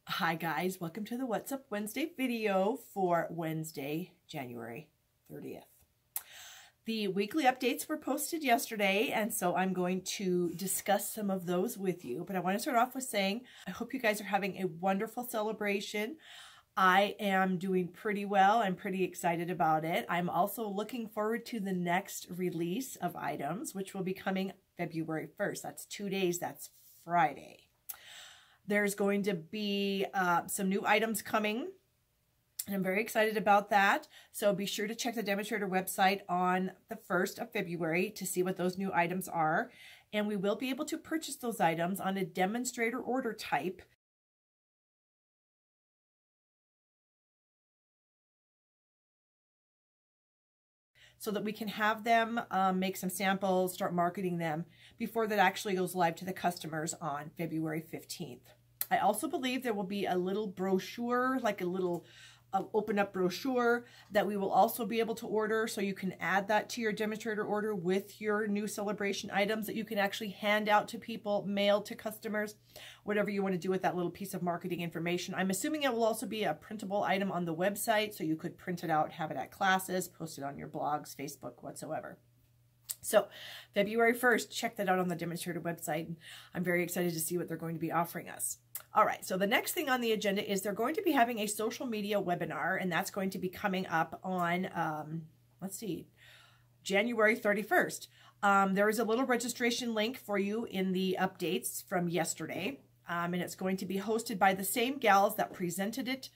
Hi guys, welcome to the What's Up Wednesday video for Wednesday, January 30th. The weekly updates were posted yesterday, and so I'm going to discuss some of those with you. But I want to start off with saying I hope you guys are having a wonderful celebration. I am doing pretty well. I'm pretty excited about it. I'm also looking forward to the next release of items, which will be coming February 1st. That's 2 days. That's Friday. There's going to be some new items coming, and I'm very excited about that. So be sure to check the demonstrator website on the 1st of February to see what those new items are. And we will be able to purchase those items on a demonstrator order type. So that we can have them make some samples, start marketing them before that actually goes live to the customers on February 15th. I also believe there will be a little brochure, like a little open up brochure that we will also be able to order. So you can add that to your demonstrator order with your new celebration items that you can actually hand out to people, mail to customers, whatever you want to do with that little piece of marketing information. I'm assuming it will also be a printable item on the website, so you could print it out, have it at classes, post it on your blogs, Facebook, whatsoever. So February 1st, check that out on the demonstrator website. I'm very excited to see what they're going to be offering us. All right, so the next thing on the agenda is they're going to be having a social media webinar, and that's going to be coming up on, let's see, January 31st. There is a little registration link for you in the updates from yesterday, and it's going to be hosted by the same gals that presented it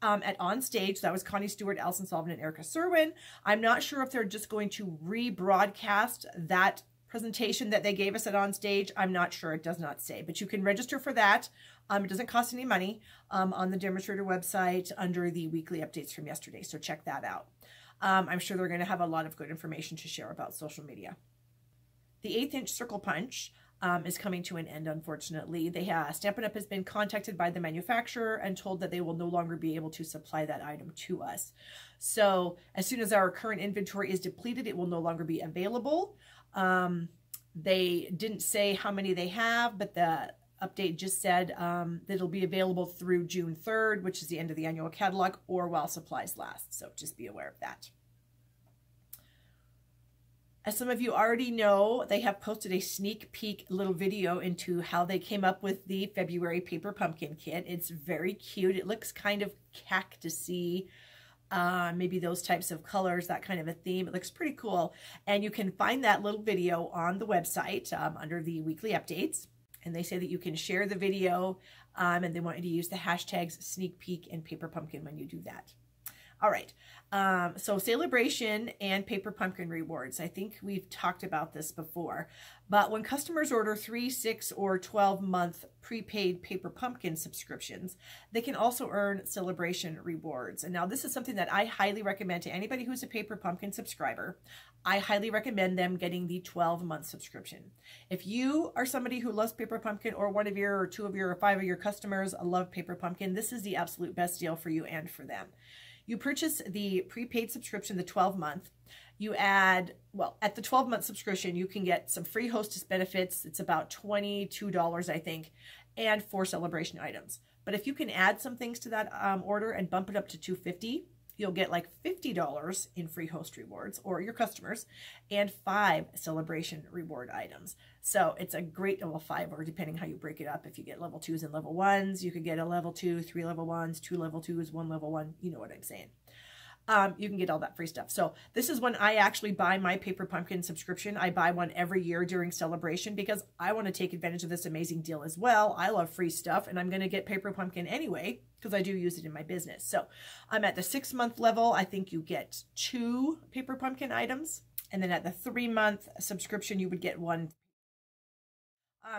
at On Stage. That was Connie Stewart, Allison Sullivan, and Erica Serwin. I'm not sure if they're just going to rebroadcast that presentation that they gave us at On Stage. I'm not sure. It does not say, but you can register for that. It doesn't cost any money on the demonstrator website under the weekly updates from yesterday, so check that out. I'm sure they're going to have a lot of good information to share about social media. The 1/8" circle punch is coming to an end, unfortunately. Stampin' Up! Has been contacted by the manufacturer and told that they will no longer be able to supply that item to us. So as soon as our current inventory is depleted, it will no longer be available. They didn't say how many they have, but the update just said that it'll be available through June 3rd, which is the end of the annual catalog, or while supplies last. So just be aware of that. As some of you already know, they have posted a sneak peek little video into how they came up with the February paper pumpkin kit. It's very cute. It looks kind of cactusy, maybe those types of colors, that kind of a theme. It looks pretty cool. And you can find that little video on the website under the weekly updates. And they say that you can share the video, and they want you to use the hashtags sneak peek and paper pumpkin when you do that. All right, so celebration and paper pumpkin rewards. I think we've talked about this before, but when customers order 3, 6, or 12-month prepaid paper pumpkin subscriptions, they can also earn celebration rewards. And now this is something that I highly recommend to anybody who's a paper pumpkin subscriber. I highly recommend them getting the 12-month subscription. If you are somebody who loves paper pumpkin, or one of your, or 2 of your, or 5 of your customers love paper pumpkin, this is the absolute best deal for you and for them. You purchase the prepaid subscription, the 12-month. You add, well, at the 12-month subscription, you can get some free hostess benefits. It's about $22, I think, and 4 celebration items. But if you can add some things to that order and bump it up to $250, you'll get like $50 in free host rewards, or your customers, and 5 celebration reward items. So it's a great, well, 5, or depending how you break it up. If you get level 2s and level 1s, you could get a level 2, 3 level 1s, 2 level 2s, 1 level 1. You know what I'm saying. You can get all that free stuff. So this is when I actually buy my paper pumpkin subscription. I buy one every year during celebration because I want to take advantage of this amazing deal as well. I love free stuff, and I'm going to get paper pumpkin anyway because I do use it in my business. So I'm at the 6-month level. I think you get 2 paper pumpkin items, and then at the 3-month subscription, you would get 1.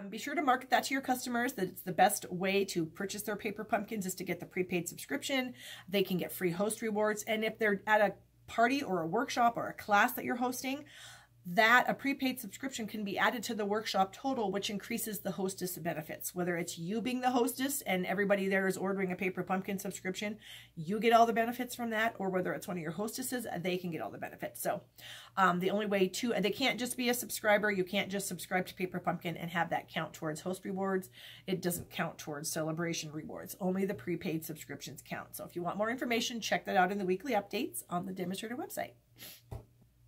Be sure to market that to your customers that it's the best way to purchase their paper pumpkins is to get the prepaid subscription. They can get free host rewards. And if they're at a party or a workshop or a class that you're hosting, that a prepaid subscription can be added to the workshop total, which increases the hostess benefits. Whether it's you being the hostess and everybody there is ordering a Paper Pumpkin subscription, you get all the benefits from that, or whether it's one of your hostesses, they can get all the benefits. So the only way to, they can't just be a subscriber. You can't just subscribe to Paper Pumpkin and have that count towards host rewards. It doesn't count towards celebration rewards. Only the prepaid subscriptions count. So if you want more information, check that out in the weekly updates on the demonstrator website.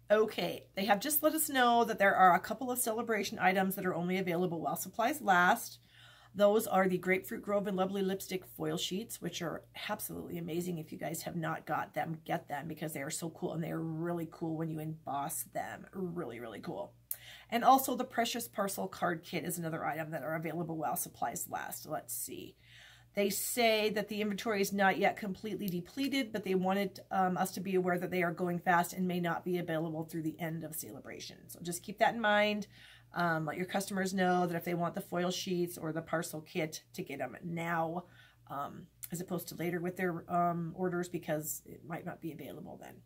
Okay, they have just let us know that there are a couple of celebration items that are only available while supplies last. Those are the Grapefruit Grove and Lovely Lipstick foil sheets, which are absolutely amazing. If you guys have not got them, get them, because they are so cool, and they are really cool when you emboss them. Really, really cool. And also the Precious Parcel Card Kit is another item that are available while supplies last. Let's see. They say that the inventory is not yet completely depleted, but they wanted us to be aware that they are going fast and may not be available through the end of celebration. So just keep that in mind. Let your customers know that if they want the foil sheets or the parcel kit, to get them now as opposed to later with their orders, because it might not be available then.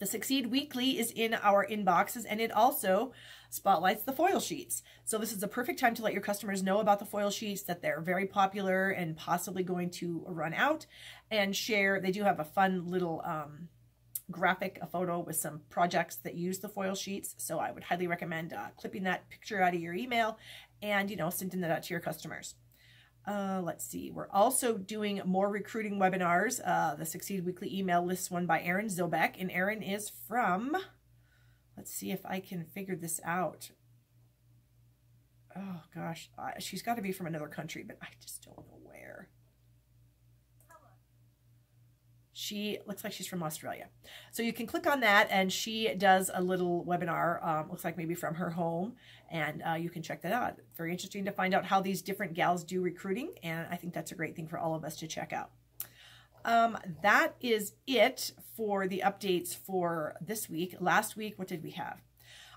The Succeed Weekly is in our inboxes, and it also spotlights the foil sheets. So this is the perfect time to let your customers know about the foil sheets, that they're very popular and possibly going to run out, and share. They do have a fun little graphic, a photo with some projects that use the foil sheets. So I would highly recommend clipping that picture out of your email and, sending that out to your customers. Let's see. We're also doing more recruiting webinars. The Succeed Weekly email lists one by Erin Zobek, and Erin is from, let's see if I can figure this out. Oh gosh, she's got to be from another country, but I just don't know where. She looks like she's from Australia. So you can click on that, and she does a little webinar, looks like maybe from her home, and you can check that out. Very interesting to find out how these different gals do recruiting, and I think that's a great thing for all of us to check out. That is it for the updates for this week. Last week, what did we have?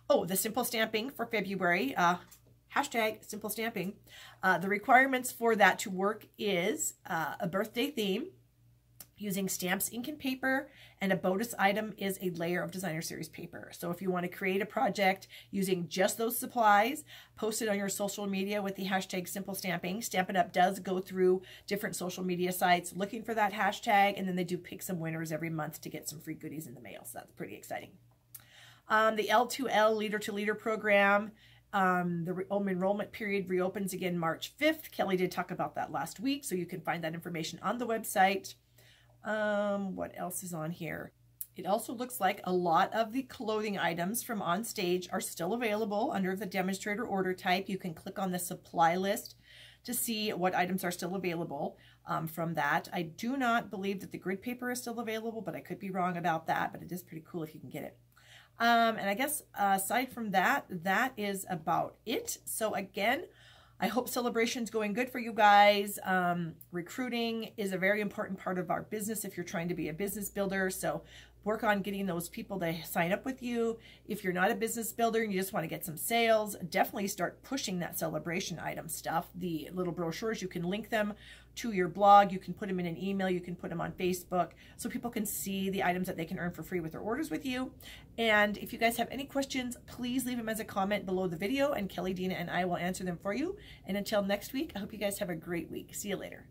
Oh, the simple stamping for February. Hashtag simple stamping. The requirements for that to work is a birthday theme, using stamps, ink, and paper, and a bonus item is a layer of designer series paper. So if you want to create a project using just those supplies, post it on your social media with the hashtag simple stamping. Stampin' Up! Does go through different social media sites looking for that hashtag, and then they do pick some winners every month to get some free goodies in the mail. So that's pretty exciting. The L2L Leader to Leader program, the enrollment period reopens again March 5th. Kelly did talk about that last week, so you can find that information on the website. What else is on here? It also looks like a lot of the clothing items from On Stage are still available under the demonstrator order type. You can click on the supply list to see what items are still available from that. I do not believe that the grid paper is still available, but I could be wrong about that, but it is pretty cool if you can get it. And I guess aside from that, that is about it. So again, I hope celebration's going good for you guys. Recruiting is a very important part of our business if you're trying to be a business builder. So work on getting those people to sign up with you. If you're not a business builder and you just want to get some sales, definitely start pushing that celebration item stuff. The little brochures, you can link them to your blog. You can put them in an email. You can put them on Facebook so people can see the items that they can earn for free with their orders with you. And if you guys have any questions, please leave them as a comment below the video, and Kelly, Dina, and I will answer them for you. And until next week, I hope you guys have a great week. See you later.